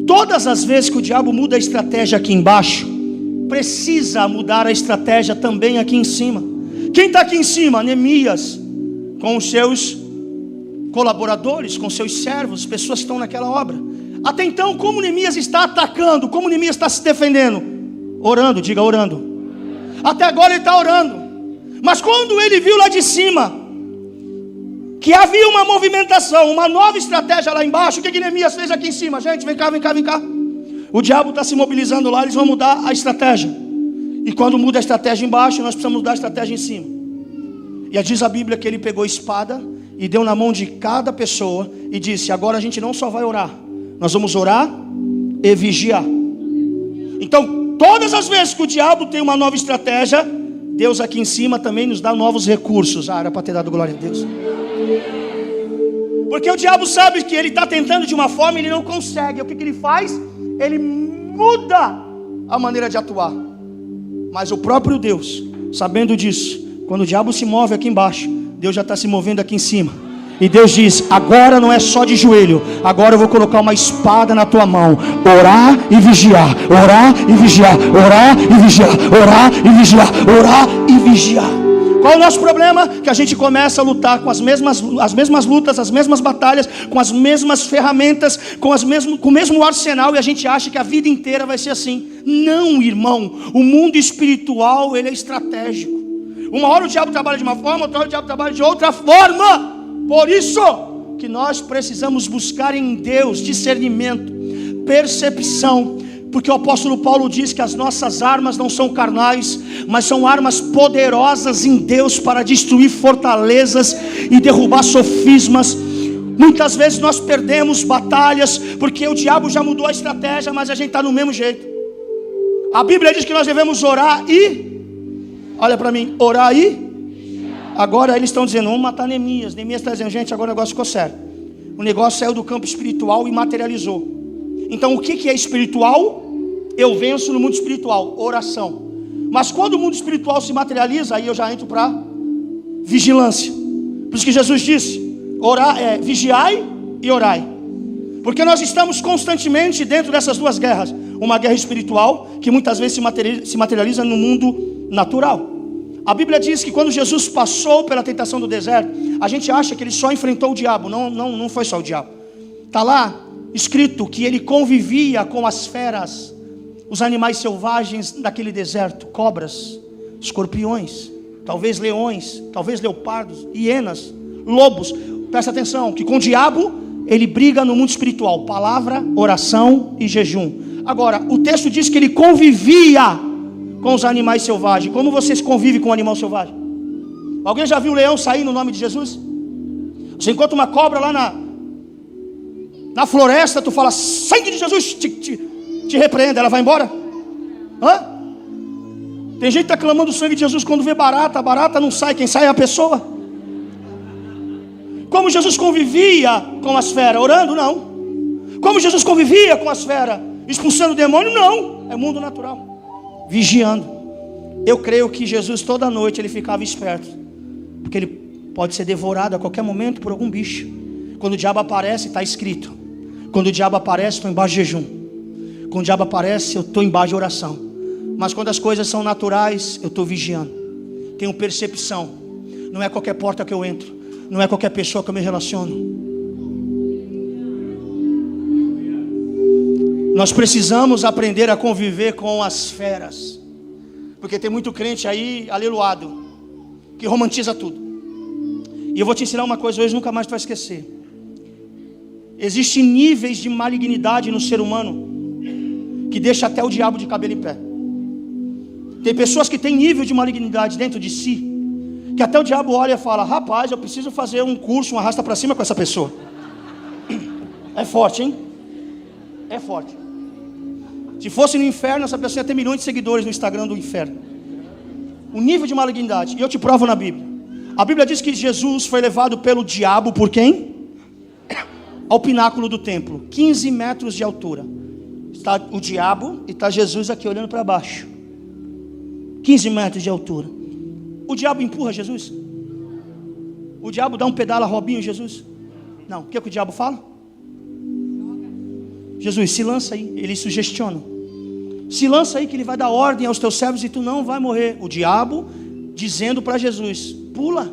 Todas as vezes que o diabo muda a estratégia aqui embaixo, precisa mudar a estratégia também aqui em cima. Quem está aqui em cima? Neemias, com os seus colaboradores, com seus servos, pessoas que estão naquela obra. Até então, como Neemias está atacando, como Neemias está se defendendo? Orando, diga orando. Até agora ele está orando. Mas quando ele viu lá de cima que havia uma movimentação, uma nova estratégia lá embaixo, o que Neemias fez aqui em cima? Gente, vem cá, vem cá, vem cá. O diabo está se mobilizando lá, eles vão mudar a estratégia. E quando muda a estratégia embaixo, nós precisamos mudar a estratégia em cima. E diz a Bíblia que ele pegou a espada e deu na mão de cada pessoa e disse: agora a gente não só vai orar, nós vamos orar e vigiar. Então, todas as vezes que o diabo tem uma nova estratégia, Deus aqui em cima também nos dá novos recursos. Era para ter dado glória a Deus. Porque o diabo sabe que ele está tentando de uma forma e ele não consegue. O que ele faz? Ele muda a maneira de atuar. Mas o próprio Deus, sabendo disso, quando o diabo se move aqui embaixo, Deus já está se movendo aqui em cima. E Deus diz: agora não é só de joelho, agora eu vou colocar uma espada na tua mão. Orar e vigiar, orar e vigiar, orar e vigiar, orar e vigiar, orar e vigiar. Qual é o nosso problema? Que a gente começa a lutar com as mesmas lutas, as mesmas batalhas, com as mesmas ferramentas, com o mesmo arsenal, e a gente acha que a vida inteira vai ser assim. Não, irmão, o mundo espiritual, ele é estratégico. Uma hora o diabo trabalha de uma forma, outra hora o diabo trabalha de outra forma. Por isso que nós precisamos buscar em Deus discernimento, percepção, porque o apóstolo Paulo diz que as nossas armas não são carnais, mas são armas poderosas em Deus para destruir fortalezas e derrubar sofismas. Muitas vezes nós perdemos batalhas porque o diabo já mudou a estratégia, mas a gente está no mesmo jeito. A Bíblia diz que nós devemos orar e, olha para mim, orar e, agora eles estão dizendo, vamos matar Neemias. Neemias está dizendo, gente, agora o negócio ficou sério. O negócio saiu do campo espiritual e materializou. Então o que é espiritual? Eu venço no mundo espiritual, oração. Mas quando o mundo espiritual se materializa, aí eu já entro para vigilância. Por isso que Jesus disse, vigiai e orai. Porque nós estamos constantemente dentro dessas duas guerras. Uma guerra espiritual, que muitas vezes se materializa no mundo natural. A Bíblia diz que quando Jesus passou pela tentação do deserto, a gente acha que ele só enfrentou o diabo. Não foi só o diabo. Está lá escrito que ele convivia com as feras, os animais selvagens daquele deserto, cobras, escorpiões, talvez leões, talvez leopardos, hienas, lobos. Presta atenção, que com o diabo ele briga no mundo espiritual, palavra, oração e jejum. Agora, o texto diz que ele convivia com os animais selvagens. Como vocês convivem com um animal selvagem? Alguém já viu um leão sair no nome de Jesus? Você encontra uma cobra lá na floresta, tu fala, sangue de Jesus, te repreenda, ela vai embora? Hã? Tem gente que está clamando o sangue de Jesus quando vê barata, a barata não sai, quem sai é a pessoa. Como Jesus convivia com as feras? Orando? Não. Como Jesus convivia com as feras? Expulsando o demônio? Não. É mundo natural. Vigiando. Eu creio que Jesus toda noite ele ficava esperto, porque ele pode ser devorado a qualquer momento por algum bicho. Quando o diabo aparece, está escrito. Quando o diabo aparece, estou embaixo de jejum. Quando o diabo aparece, eu estou embaixo de oração. Mas quando as coisas são naturais, eu estou vigiando. Tenho percepção. Não é qualquer porta que eu entro. Não é qualquer pessoa que eu me relaciono. Nós precisamos aprender a conviver com as feras. Porque tem muito crente aí, aleluado, que romantiza tudo. E eu vou te ensinar uma coisa hoje, nunca mais tu vai esquecer. Existem níveis de malignidade no ser humano que deixa até o diabo de cabelo em pé. Tem pessoas que têm nível de malignidade dentro de si, que até o diabo olha e fala, rapaz, eu preciso fazer um curso, um arrasta para cima com essa pessoa. É forte, hein? É forte. Se fosse no inferno, essa pessoa ia ter milhões de seguidores no Instagram do inferno. O nível de malignidade, e eu te provo na Bíblia. A Bíblia diz que Jesus foi levado pelo diabo, por quem? Ao pináculo do templo, 15 metros de altura. Está o diabo e está Jesus aqui olhando para baixo. 15 metros de altura. O diabo empurra Jesus? O diabo dá um pedala Robinho Jesus? Não, o que o diabo fala? Jesus, se lança aí. Ele sugestiona. Se lança aí que ele vai dar ordem aos teus servos e tu não vai morrer. O diabo dizendo para Jesus, pula,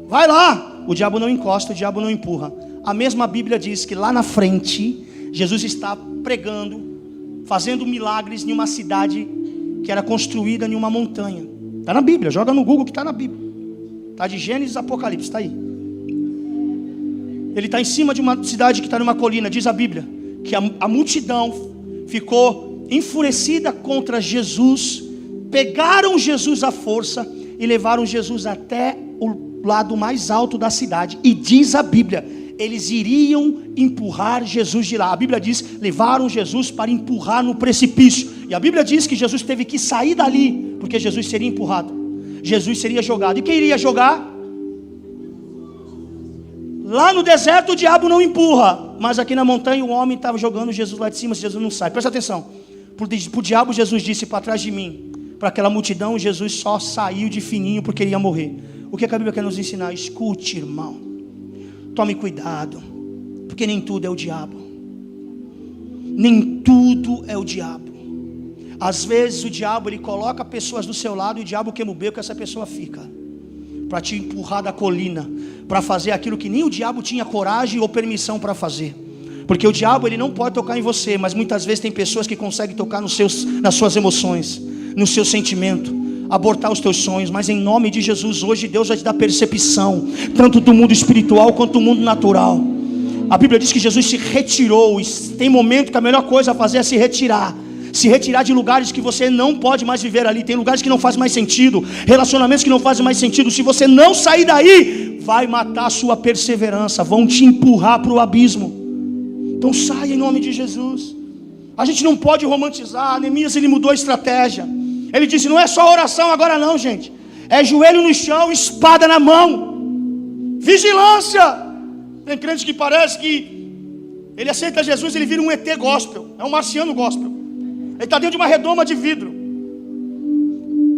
vai lá. O diabo não encosta, o diabo não empurra. A mesma Bíblia diz que lá na frente Jesus está pregando, fazendo milagres em uma cidade que era construída em uma montanha. Está na Bíblia, joga no Google que está na Bíblia. Está de Gênesis Apocalipse, está aí. Ele está em cima de uma cidade que está numa colina, diz a Bíblia, que a multidão ficou enfurecida contra Jesus, pegaram Jesus à força e levaram Jesus até o lado mais alto da cidade. E diz a Bíblia, eles iriam empurrar Jesus de lá. A Bíblia diz, levaram Jesus para empurrar no precipício. E a Bíblia diz que Jesus teve que sair dali, porque Jesus seria empurrado. Jesus seria jogado. E quem iria jogar? Lá no deserto o diabo não empurra, mas aqui na montanha o homem estava jogando Jesus lá de cima, se Jesus não sai. Presta atenção. Para o diabo Jesus disse, para trás de mim. Para aquela multidão Jesus só saiu de fininho porque ele ia morrer. O que a Bíblia quer nos ensinar? Escute, irmão. Tome cuidado, porque nem tudo é o diabo. Nem tudo é o diabo. Às vezes o diabo ele coloca pessoas do seu lado e o diabo queima o beco que essa pessoa fica, para te empurrar da colina, para fazer aquilo que nem o diabo tinha coragem ou permissão para fazer. Porque o diabo ele não pode tocar em você, mas muitas vezes tem pessoas que conseguem tocar nas suas emoções, no seu sentimento, abortar os teus sonhos. Mas em nome de Jesus, hoje Deus vai te dar percepção, tanto do mundo espiritual quanto do mundo natural. A Bíblia diz que Jesus se retirou, e tem momento que a melhor coisa a fazer é se retirar de lugares que você não pode mais viver ali. Tem lugares que não fazem mais sentido, relacionamentos que não fazem mais sentido. Se você não sair daí, vai matar a sua perseverança, vão te empurrar para o abismo. Então saia em nome de Jesus. A gente não pode romantizar. Neemias ele mudou a estratégia. Ele disse, não é só oração agora não, gente. É joelho no chão, espada na mão, vigilância. Tem crente que parece que ele aceita Jesus, ele vira um ET gospel, é um marciano gospel. Ele está dentro de uma redoma de vidro.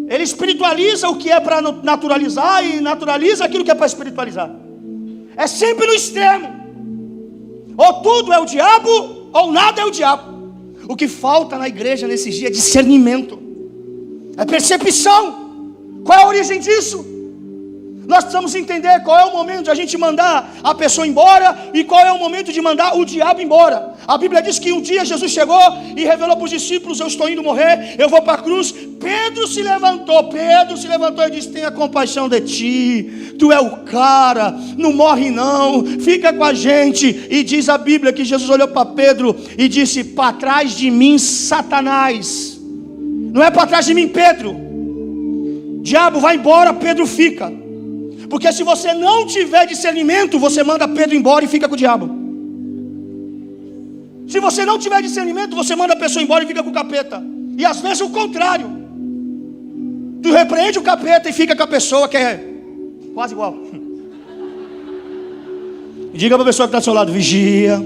Ele espiritualiza o que é para naturalizar e naturaliza aquilo que é para espiritualizar. É sempre no extremo. Ou tudo é o diabo, ou nada é o diabo. O que falta na igreja nesses dias é discernimento, é percepção. Qual é a origem disso? Nós precisamos entender qual é o momento de a gente mandar a pessoa embora e qual é o momento de mandar o diabo embora. A Bíblia diz que um dia Jesus chegou e revelou para os discípulos, eu estou indo morrer, eu vou para a cruz. Pedro se levantou e disse, tenha compaixão de ti, tu é o cara, não morre não, fica com a gente. E diz a Bíblia que Jesus olhou para Pedro e disse, para trás de mim Satanás. Não é para trás de mim Pedro. Diabo vai embora, Pedro fica. Porque se você não tiver discernimento, você manda Pedro embora e fica com o diabo. Se você não tiver discernimento, você manda a pessoa embora e fica com o capeta. E às vezes o contrário. Tu repreende o capeta e fica com a pessoa que é quase igual. Diga para a pessoa que está do seu lado, vigia.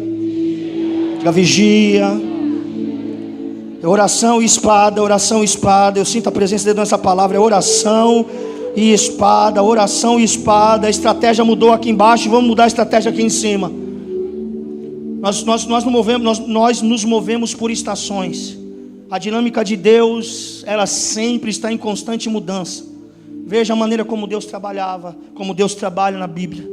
Diga, vigia. Oração e espada, oração e espada. Eu sinto a presença de Deus nessa palavra, é oração e espada, oração e espada. A estratégia mudou aqui embaixo, vamos mudar a estratégia aqui em cima. Nós nos movemos por estações. A dinâmica de Deus, ela sempre está em constante mudança. Veja a maneira como Deus trabalhava, como Deus trabalha na Bíblia.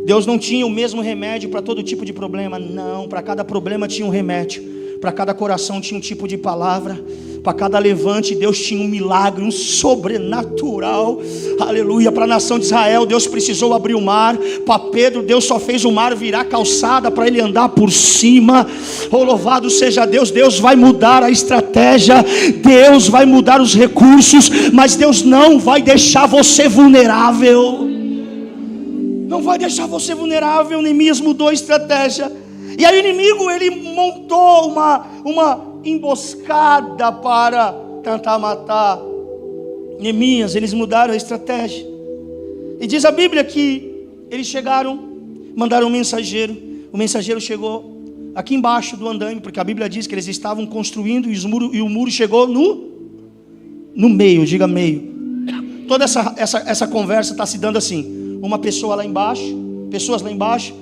Deus não tinha o mesmo remédio para todo tipo de problema, não. Para cada problema tinha um remédio. Para cada coração tinha um tipo de palavra. Para cada levante Deus tinha um milagre, um sobrenatural. Aleluia. Para a nação de Israel Deus precisou abrir o mar. Para Pedro Deus só fez o mar virar calçada para ele andar por cima. Oh, louvado seja Deus. Deus vai mudar a estratégia, Deus vai mudar os recursos, mas Deus não vai deixar você vulnerável. Não vai deixar você vulnerável. Neemias mudou a estratégia. E aí o inimigo ele montou uma emboscada para tentar matar Neemias. Eles mudaram a estratégia. E diz a Bíblia que eles chegaram, mandaram um mensageiro. O mensageiro chegou aqui embaixo do andaime, porque a Bíblia diz que eles estavam construindo e o muro chegou no meio, diga meio. Toda essa conversa está se dando assim. Uma pessoa lá embaixo, pessoas lá embaixo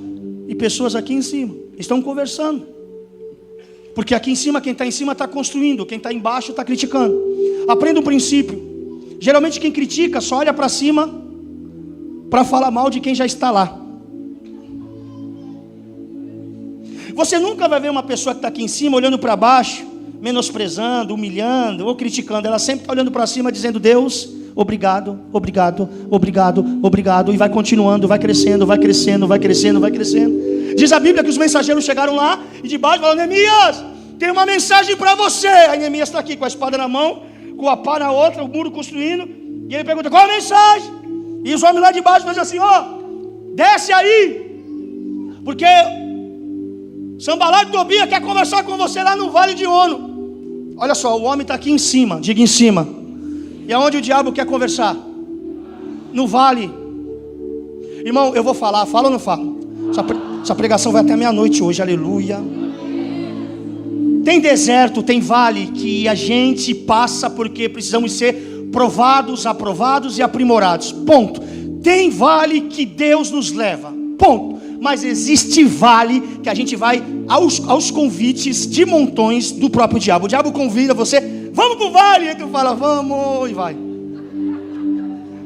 e pessoas aqui em cima. Estão conversando. Porque aqui em cima, quem está em cima está construindo, quem está embaixo está criticando. Aprenda um princípio. Geralmente quem critica só olha para cima para falar mal de quem já está lá. Você nunca vai ver uma pessoa que está aqui em cima olhando para baixo, menosprezando, humilhando ou criticando. Ela sempre está olhando para cima dizendo, Deus, obrigado, obrigado, obrigado, obrigado. E vai continuando, vai crescendo, vai crescendo, vai crescendo, vai crescendo. Diz a Bíblia que os mensageiros chegaram lá e de baixo falaram, Neemias, tem uma mensagem para você. Aí Neemias está aqui com a espada na mão, com a pá na outra, o muro construindo. E ele pergunta, qual a mensagem? E os homens lá de baixo fazem assim, desce aí, porque Sanbalate e Tobia quer conversar com você lá no Vale de Ono. Olha só, o homem está aqui em cima, diga em cima. E aonde o diabo quer conversar? No vale. Irmão, eu vou falar, fala ou não fala? Essa pregação vai até meia-noite hoje, aleluia. Tem deserto, tem vale que a gente passa porque precisamos ser provados, aprovados e aprimorados, ponto. Tem vale que Deus nos leva, ponto. mas existe vale que a gente vai aos convites de montões do próprio diabo. O diabo convida você, vamos pro vale, e tu fala, vamos, e vai.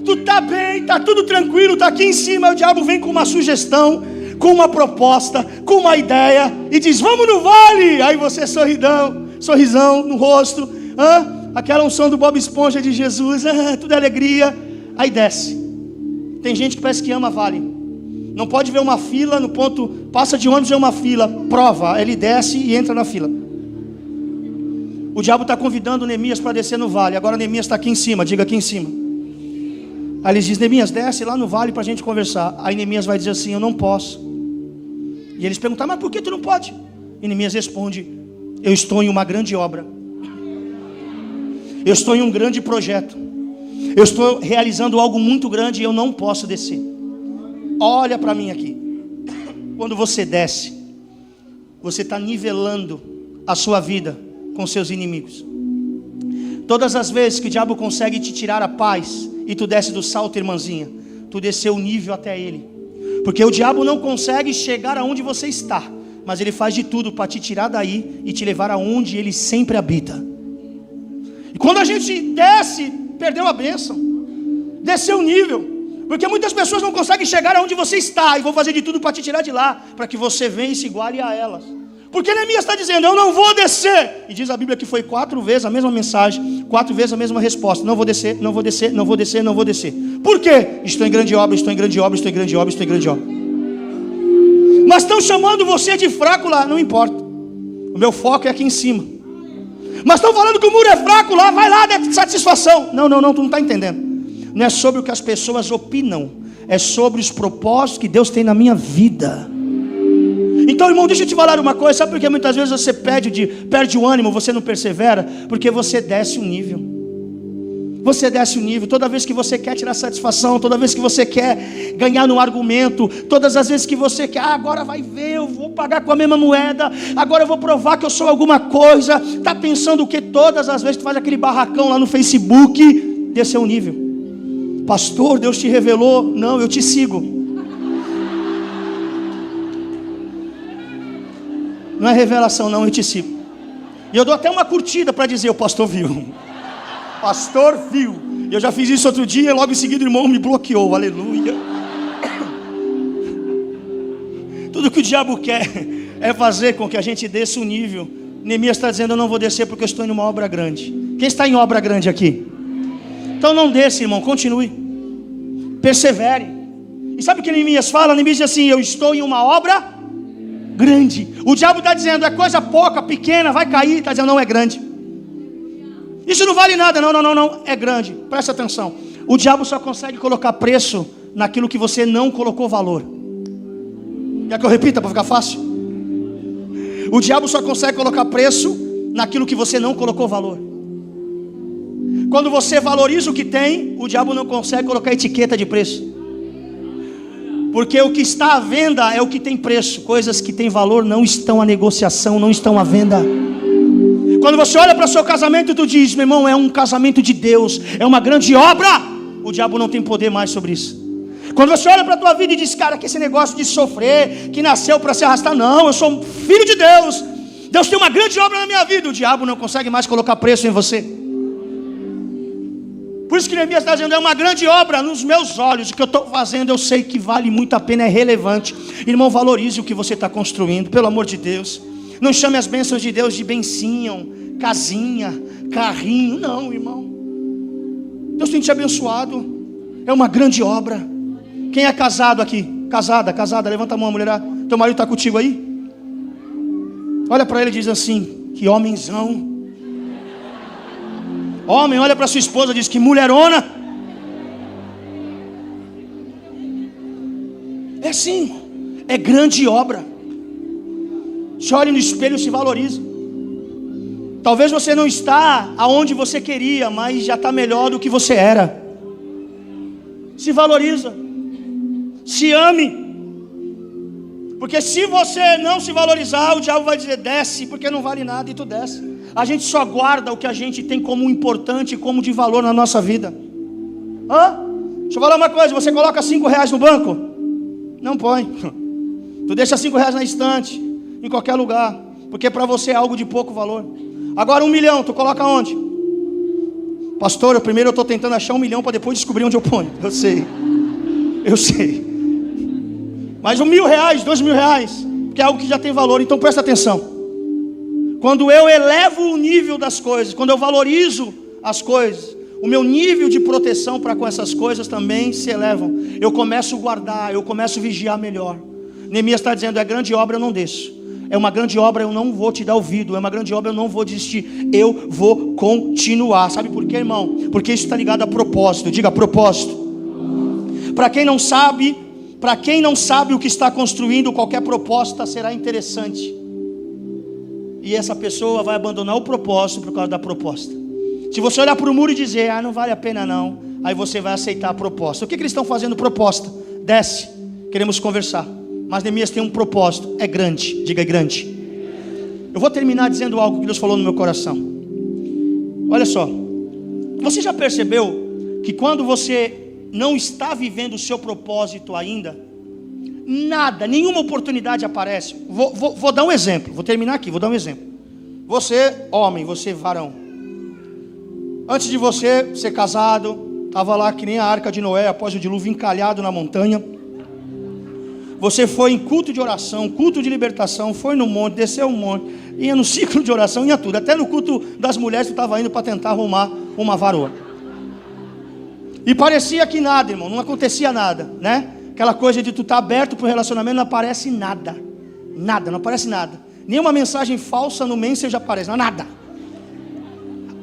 Tu tá bem, tá tudo tranquilo, tá aqui em cima, o diabo vem com uma sugestão, com uma proposta, com uma ideia, e diz, vamos no vale. Aí você sorrisão no rosto, aquela unção do Bob Esponja de Jesus, tudo é alegria. Aí desce. Tem gente que parece que ama vale. Não pode ver uma fila no ponto, passa de ônibus, vê uma fila, prova, ele desce e entra na fila. O diabo está convidando Neemias para descer no vale. Agora Neemias está aqui em cima, diga aqui em cima. Aí ele diz, Neemias, desce lá no vale para a gente conversar. Aí Neemias vai dizer assim, eu não posso. E eles perguntam, mas por que tu não pode? E Neemias responde, eu estou em uma grande obra. Eu estou em um grande projeto. Eu estou realizando algo muito grande e eu não posso descer. Olha para mim aqui. Quando você desce, você está nivelando a sua vida com seus inimigos. Todas as vezes que o diabo consegue te tirar a paz e tu desce do salto, irmãzinha, tu desceu o nível até ele. Porque o diabo não consegue chegar aonde você está, mas ele faz de tudo para te tirar daí e te levar aonde ele sempre habita. E quando a gente desce, perdeu a bênção, desceu o nível. Porque muitas pessoas não conseguem chegar aonde você está e vão fazer de tudo para te tirar de lá, para que você venha e se iguale a elas. Porque Neemias está dizendo, eu não vou descer. E diz a Bíblia que foi 4 vezes a mesma mensagem, 4 vezes a mesma resposta. Não vou descer, não vou descer, não vou descer, não vou descer. Por quê? Estou em grande obra, estou em grande obra, estou em grande obra, estou em grande obra. Mas estão chamando você de fraco lá, não importa. O meu foco é aqui em cima. Mas estão falando que o muro é fraco lá, vai lá, dá satisfação. Não, tu não está entendendo. Não é sobre o que as pessoas opinam, é sobre os propósitos que Deus tem na minha vida. Então, irmão, deixa eu te falar uma coisa. Sabe por que muitas vezes você perde o ânimo, você não persevera? Porque você desce um nível. Você desce um nível. Toda vez que você quer tirar satisfação, toda vez que você quer ganhar no argumento, todas as vezes que você quer, agora vai ver, eu vou pagar com a mesma moeda, agora eu vou provar que eu sou alguma coisa. Está pensando o que? Todas as vezes que tu faz aquele barracão lá no Facebook, desceu um nível. Pastor, Deus te revelou. Não, eu te sigo. Não é revelação não, eu te sigo. E eu dou até uma curtida para dizer, o pastor viu. Pastor viu. Eu já fiz isso outro dia e logo em seguida o irmão me bloqueou. Aleluia. Tudo que o diabo quer é fazer com que a gente desça o nível. Neemias está dizendo, eu não vou descer porque eu estou em uma obra grande. Quem está em obra grande aqui? Então não desça, irmão, continue. Persevere. E sabe o que Neemias fala? Neemias diz assim, eu estou em uma obra grande. O diabo está dizendo, é coisa pouca, pequena, vai cair. Está dizendo, não, é grande. Isso não vale nada, não, é grande. Presta atenção. O diabo só consegue colocar preço naquilo que você não colocou valor. Quer que eu repita para ficar fácil? O diabo só consegue colocar preço naquilo que você não colocou valor. Quando você valoriza o que tem, o diabo não consegue colocar etiqueta de preço. Porque o que está à venda é o que tem preço. Coisas que têm valor não estão à negociação, não estão à venda. Quando você olha para o seu casamento e tu diz, meu irmão, é um casamento de Deus, é uma grande obra, o diabo não tem poder mais sobre isso. Quando você olha para a tua vida e diz, cara, que esse negócio de sofrer, que nasceu para se arrastar, não, eu sou filho de Deus, Deus tem uma grande obra na minha vida, o diabo não consegue mais colocar preço em você. Por isso que Neemias está dizendo, é uma grande obra nos meus olhos. O que eu estou fazendo eu sei que vale muito a pena, é relevante. Irmão, valorize o que você está construindo, pelo amor de Deus. Não chame as bênçãos de Deus de bencinho, casinha, carrinho. Não, irmão. Deus tem te abençoado. É uma grande obra. Quem é casado aqui? Casada, levanta a mão, mulherada. Teu marido está contigo aí? Olha para ele e diz assim, que homenzão. Homem, olha para sua esposa e diz, que mulherona. É assim, é grande obra. Se olhe no espelho e se valorize. Talvez você não está aonde você queria, mas já está melhor do que você era. Se valoriza. Se ame. Porque se você não se valorizar, o diabo vai dizer, desce, porque não vale nada, e tu desce. A gente só guarda o que a gente tem como importante e como de valor na nossa vida. Deixa eu falar uma coisa, você coloca R$5 no banco? Não põe. Tu deixa 5 reais na estante, em qualquer lugar, porque para você é algo de pouco valor. Agora 1 milhão, tu coloca onde? Pastor, primeiro eu estou tentando achar 1 milhão para depois descobrir onde eu ponho. Eu sei. Mas R$1.000, R$2.000, que é algo que já tem valor. Então presta atenção. Quando eu elevo o nível das coisas, quando eu valorizo as coisas, o meu nível de proteção para com essas coisas também se elevam. Eu começo a guardar, eu começo a vigiar melhor. Neemias está dizendo, é grande obra, eu não desço. É uma grande obra, eu não vou te dar ouvido. É uma grande obra, eu não vou desistir. Eu vou continuar. Sabe por quê, irmão? Porque isso está ligado a propósito. Diga propósito. Para quem não sabe o que está construindo, qualquer proposta será interessante. E essa pessoa vai abandonar o propósito por causa da proposta. Se você olhar para o muro e dizer, não vale a pena não, aí você vai aceitar a proposta. O que eles estão fazendo? Proposta. Desce, queremos conversar. Mas Neemias tem um propósito, é grande. Diga, é grande. Eu vou terminar dizendo algo que Deus falou no meu coração. Olha só, você já percebeu que quando você não está vivendo o seu propósito ainda, nada, nenhuma oportunidade aparece. Vou dar um exemplo, vou terminar aqui, vou dar um exemplo. Você, homem, você, varão, antes de você ser casado, estava lá que nem a arca de Noé após o dilúvio, encalhado na montanha. Você foi em culto de oração, culto de libertação, foi no monte, desceu um monte, ia no ciclo de oração, ia tudo. Até no culto das mulheres tu estava indo para tentar arrumar uma varoa. E parecia que nada, irmão, não acontecia nada, né? Aquela coisa de tu estar aberto para o relacionamento, não aparece nada. Nada, não aparece nada. Nenhuma mensagem falsa no Messenger aparece, nada.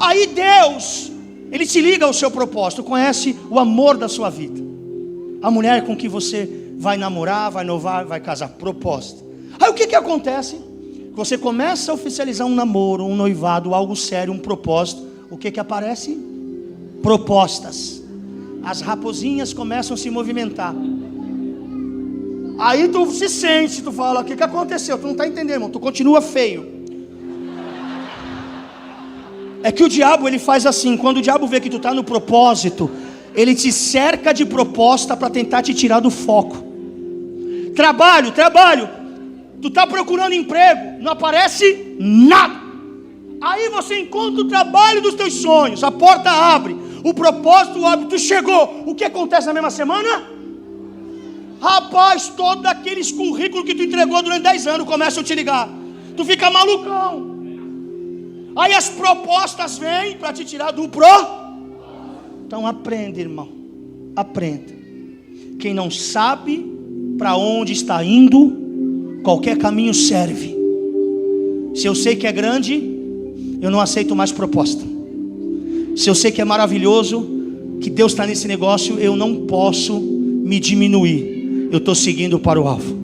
Aí Deus, Ele te liga ao seu propósito, conhece o amor da sua vida. A mulher com que você vai namorar, vai noivar, vai casar, propósito. Aí o que acontece? Você começa a oficializar um namoro, um noivado, algo sério, um propósito. O que aparece? Propostas. As raposinhas começam a se movimentar. Aí tu se sente, tu fala, o que aconteceu? Tu não está entendendo, irmão, tu continua feio. É que o diabo, ele faz assim, quando o diabo vê que tu está no propósito, ele te cerca de proposta para tentar te tirar do foco. Trabalho, tu está procurando emprego, não aparece nada. Aí você encontra o trabalho dos teus sonhos, a porta abre, o propósito abre, tu chegou. O que acontece na mesma semana? Rapaz, todos aqueles currículos que tu entregou durante 10 anos começam a te ligar. Tu fica malucão. Aí as propostas vêm para te tirar do Então aprenda, irmão, aprenda. Quem não sabe para onde está indo, qualquer caminho serve. Se eu sei que é grande, eu não aceito mais proposta. Se eu sei que é maravilhoso, que Deus está nesse negócio, eu não posso me diminuir. Eu estou seguindo para o alvo.